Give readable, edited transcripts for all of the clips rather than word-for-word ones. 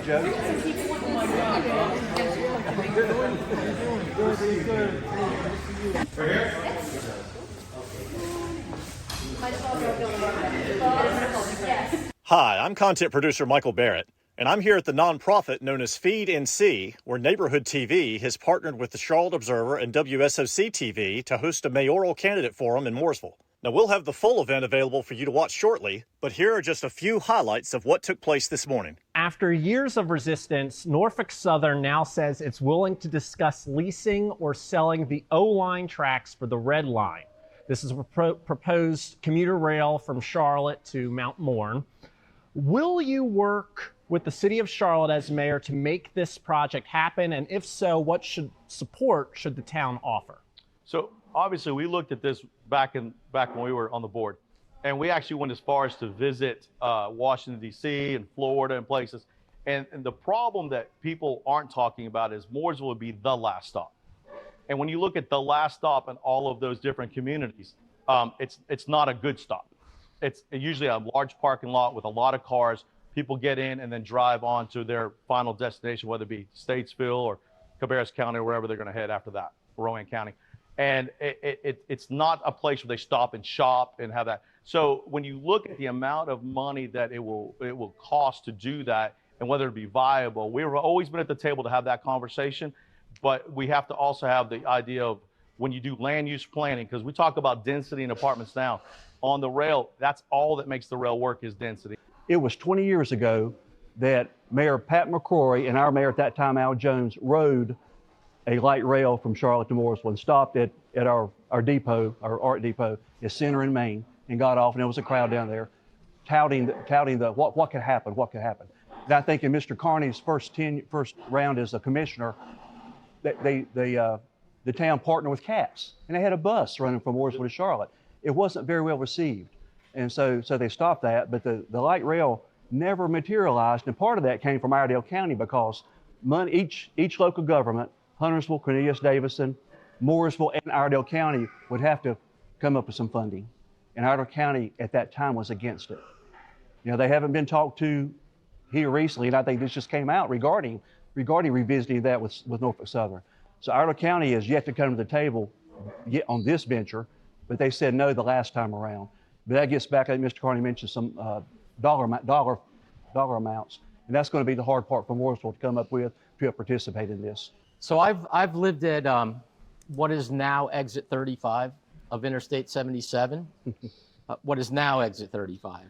Joe. Hi, I'm content producer Michael Barrett, and I'm here at the nonprofit known as Feed NC, where Neighborhood TV has partnered with the Charlotte Observer and WSOC-TV to host a mayoral candidate forum in Mooresville. Now, we'll have the full event available for you to watch shortly, but here are just a few highlights of what took place this morning. After years of resistance, Norfolk Southern now says it's willing to discuss leasing or selling the O-Line tracks for the Red Line. This is a proposed commuter rail from Charlotte to Mount Morn. Will you work with the city of Charlotte as mayor to make this project happen? And if so, what support should the town offer? So obviously we looked at this back when we were on the board, and we actually went as far as to visit Washington, D.C. and Florida and places. And the problem that people aren't talking about is Mooresville would be the last stop. And when you look at the last stop in all of those different communities, it's not a good stop. It's usually a large parking lot with a lot of cars. People get in and then drive on to their final destination, whether it be Statesville or Cabarrus County or wherever they're going to head after that, Rowan County. And it's not a place where they stop and shop and have that. So when you look at the amount of money that it will cost to do that and whether it be viable, we've always been at the table to have that conversation. But we have to also have the idea of when you do land use planning, because we talk about density in apartments now. On the rail, that's all that makes the rail work is density. It was 20 years ago that Mayor Pat McCrory and our mayor at that time, Al Jones, rode a light rail from Charlotte to Mooresville and stopped at our depot, our art depot, in Center in Maine, and got off, and there was a crowd down there touting the what could happen. And I think in Mr. Carney's first round as a commissioner, the town partnered with CATS, and they had a bus running from Mooresville to Charlotte. It wasn't very well received, and so they stopped that, but the light rail never materialized, and part of that came from Iredell County because each local government, Huntersville, Cornelius-Davison, Mooresville, and Iredell County would have to come up with some funding, and Iredell County at that time was against it. You know, they haven't been talked to here recently, and I think this just came out regarding revisiting that with Norfolk Southern. So Iredell County has yet to come to the table yet on this venture, but they said no the last time around. But that gets back, I think Mr. Carney mentioned some dollar amounts, and that's going to be the hard part for Mooresville to come up with to participate in this. So I've lived at what is now exit 35 of Interstate 77, what is now exit 35,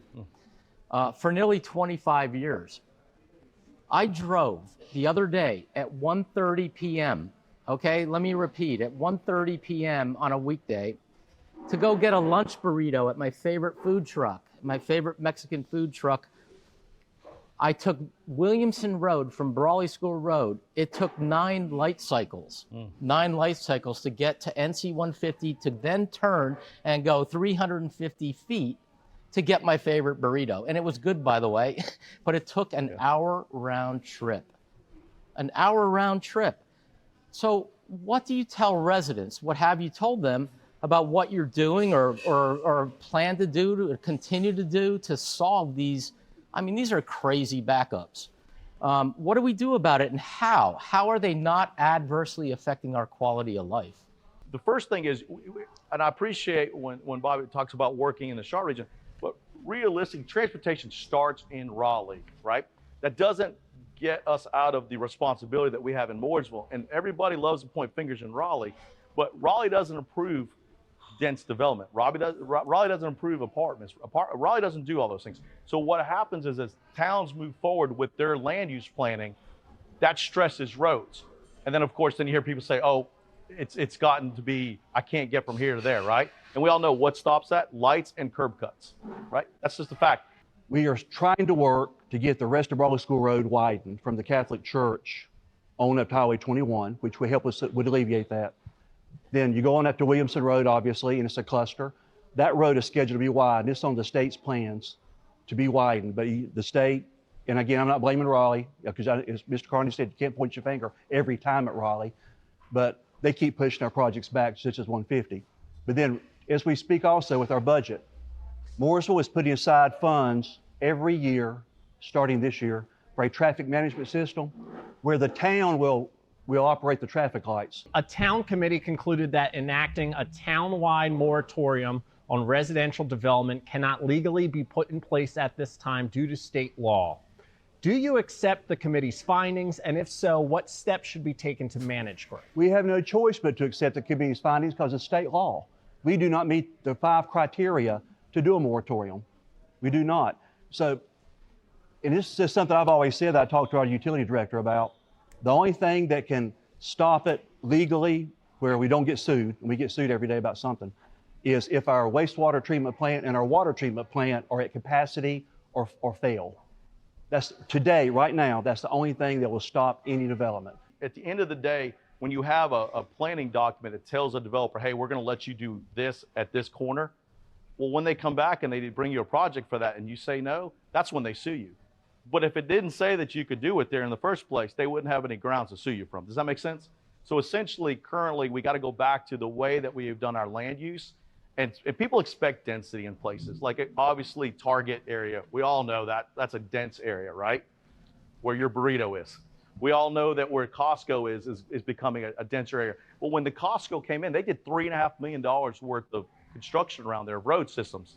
for nearly 25 years. I drove the other day at 1:30 p.m., okay, let me repeat, at 1:30 p.m. on a weekday to go get a lunch burrito at my favorite food truck, my favorite Mexican food truck. I took Williamson Road from Brawley School Road. It took 9 light cycles to get to NC 150 to then turn and go 350 feet to get my favorite burrito. And it was good, by the way, but it took an hour round trip. An hour round trip. So what do you tell residents? What have you told them about what you're doing or plan to do to continue to do to solve these? I mean, these are crazy backups. What do we do about it, and how? How are they not adversely affecting our quality of life? The first thing is, and I appreciate when Bobby talks about working in the Charlotte region, but realistically, transportation starts in Raleigh, right? That doesn't get us out of the responsibility that we have in Mooresville. And everybody loves to point fingers in Raleigh, but Raleigh doesn't approve dense development. Raleigh doesn't approve apartments. Raleigh doesn't do all those things. So what happens is as towns move forward with their land use planning, that stresses roads. And then of course, then you hear people say, oh, it's gotten to be, I can't get from here to there, right? And we all know what stops that, lights and curb cuts, right? That's just a fact. We are trying to work to get the rest of Brawley School Road widened from the Catholic Church on up to Highway 21, which would help us, would alleviate that. Then you go on up to Williamson Road, obviously, and it's a cluster. That road is scheduled to be widened. It's on the state's plans to be widened, but the state, and again, I'm not blaming Raleigh, because as Mr. Carney said, you can't point your finger every time at Raleigh, but they keep pushing our projects back, such as 150. But then, as we speak also with our budget, Mooresville is putting aside funds every year, starting this year, for a traffic management system where the town will operate the traffic lights. A town committee concluded that enacting a town-wide moratorium on residential development cannot legally be put in place at this time due to state law. Do you accept the committee's findings? And if so, what steps should be taken to manage growth? We have no choice but to accept the committee's findings because of state law. We do not meet the 5 criteria to do a moratorium. We do not. So, and this is just something I've always said that I talked to our utility director about. The only thing that can stop it legally where we don't get sued, and we get sued every day about something, is if our wastewater treatment plant and our water treatment plant are at capacity or fail. That's today, right now, that's the only thing that will stop any development. At the end of the day, when you have a planning document that tells a developer, hey, we're going to let you do this at this corner, well, when they come back and they bring you a project for that and you say no, that's when they sue you. But if it didn't say that you could do it there in the first place, they wouldn't have any grounds to sue you from. Does that make sense? So essentially, currently, we got to go back to the way that we have done our land use. And people expect density in places. Like obviously Target area, we all know that that's a dense area, right? Where your burrito is. We all know that where Costco is becoming a denser area. Well, when the Costco came in, they did $3.5 million worth of construction around their road systems.